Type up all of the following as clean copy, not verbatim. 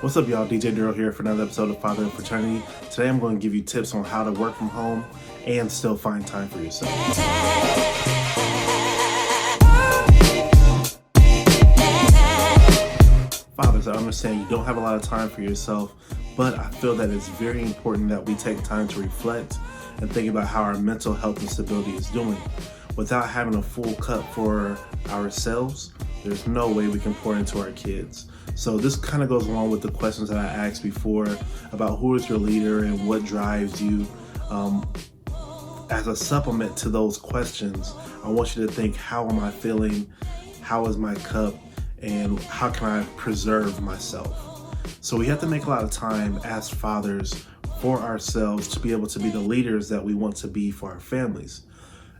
What's up, y'all? DJ Daryl here for another episode of Fatherhood and Fraternity. Today I'm going to give you tips on how to work from home and still find time for yourself. Fathers, I understand you don't have a lot of time for yourself, but I feel that it's very important that we take time to reflect and think about how our mental health and stability is doing. Without having a full cup for ourselves, there's no way we can pour into our kids. So this kind of goes along with the questions that I asked before about who is your leader and what drives you. As a supplement to those questions, I want you to think, how am I feeling? How is my cup? And how can I preserve myself? So we have to make a lot of time as fathers for ourselves to be able to be the leaders that we want to be for our families.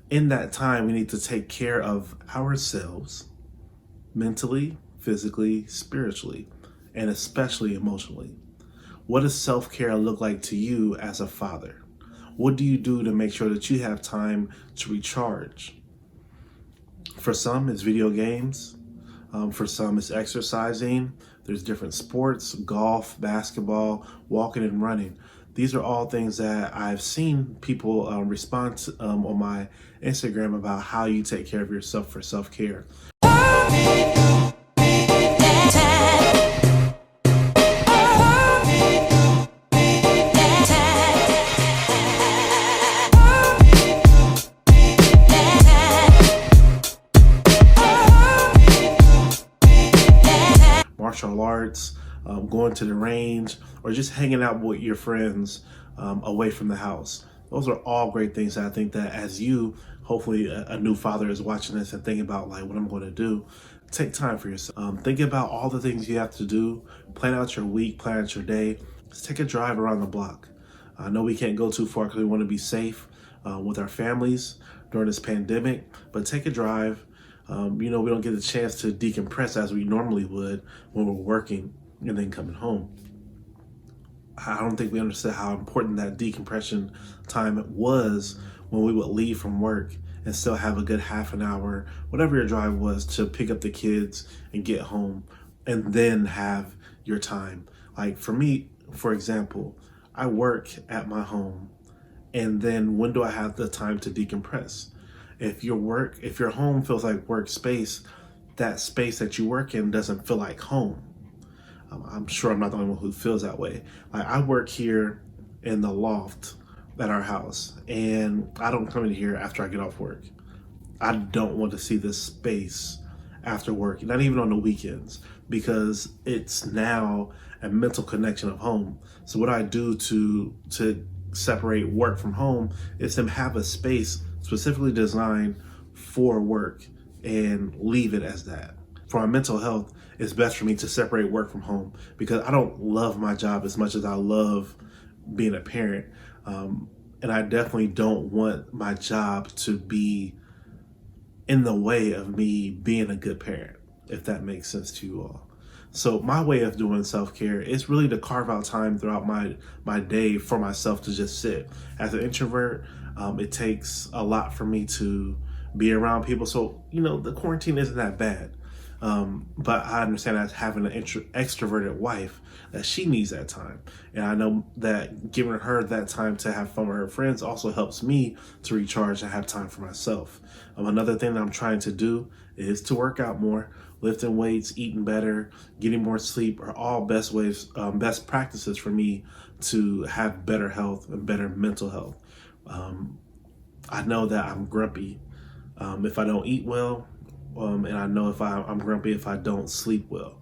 In that time, we need to take care of ourselves mentally, physically, spiritually, and especially emotionally. What does self-care look like to you as a father? What do you do to make sure that you have time to recharge? For some, it's video games. For some, it's exercising. There's different sports, golf, basketball, walking and running. These are all things that I've seen people respond to, on my Instagram about how you take care of yourself for self-care. Martial arts, going to the range, or just hanging out with your friends away from the house. Those are all great things that I think that as you, hopefully a new father is watching this and thinking about like what I'm going to do, take time for yourself. Think about all the things you have to do, plan out your week, plan out your day. Just take a drive around the block. I know we can't go too far because we want to be safe with our families during this pandemic, but take a drive. We don't get a chance to decompress as we normally would when we're working and then coming home. I don't think we understood how important that decompression time was when we would leave from work and still have a good half an hour, whatever your drive was, to pick up the kids and get home and then have your time. Like for me, for example, I work at my home, and then when do I have the time to decompress? If your home feels like workspace, that space that you work in doesn't feel like home. I'm sure I'm not the only one who feels that way. Like I work here in the loft at our house, and I don't come in here after I get off work. I don't want to see this space after work, not even on the weekends, because it's now a mental connection of home. So what I do to separate work from home is to have a space specifically designed for work and leave it as that. For my mental health, it's best for me to separate work from home because I don't love my job as much as I love being a parent. And I definitely don't want my job to be in the way of me being a good parent, if that makes sense to you all. So my way of doing self-care is really to carve out time throughout my day for myself to just sit. As an introvert, it takes a lot for me to be around people. So, the quarantine isn't that bad. But I understand as having an extroverted wife that she needs that time. And I know that giving her that time to have fun with her friends also helps me to recharge and have time for myself. Another thing that I'm trying to do is to work out more. Lifting weights, eating better, getting more sleep are all best practices for me to have better health and better mental health. I know that I'm grumpy if I don't eat well, and I know if I'm grumpy if I don't sleep well.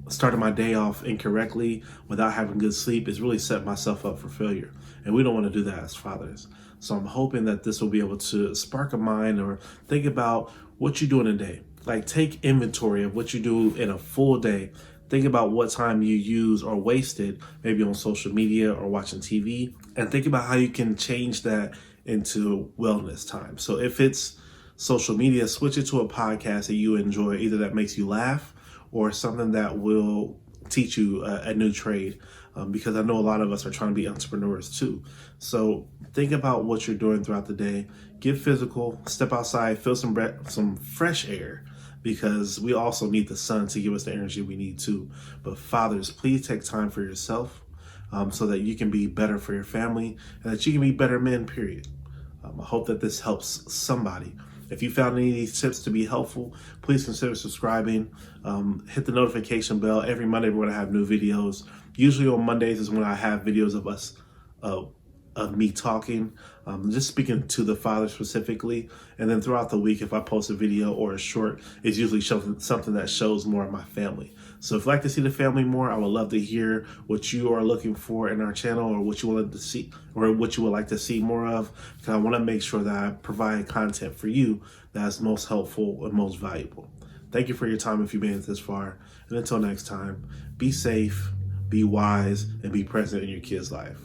Starting my day off incorrectly without having good sleep is really setting myself up for failure, and we don't want to do that as fathers. So I'm hoping that this will be able to spark a mind or think about what you do in a day. Like take inventory of what you do in a full day. Think about what time you use or wasted, maybe on social media or watching TV, and think about how you can change that into wellness time. So if it's social media, switch it to a podcast that you enjoy, either that makes you laugh or something that will teach you a new trade, because I know a lot of us are trying to be entrepreneurs too. So think about what you're doing throughout the day. Get physical, step outside, feel some fresh air, because we also need the sun to give us the energy we need too. But fathers, please take time for yourself, so that you can be better for your family and that you can be better men, period. I hope that this helps somebody. If you found any of these tips to be helpful, please consider subscribing. Hit the notification bell. Every Monday we're going to have new videos. Usually on Mondays is when I have videos of us, of me talking, just speaking to the father specifically. And then throughout the week, if I post a video or a short, it's usually something that shows more of my family. So if you'd like to see the family more, I would love to hear what you are looking for in our channel, or what you would like to see, or what you would like to see more of, because I want to make sure that I provide content for you that's most helpful and most valuable. Thank you for your time if you've made it this far. And until next time, be safe, be wise, and be present in your kid's life.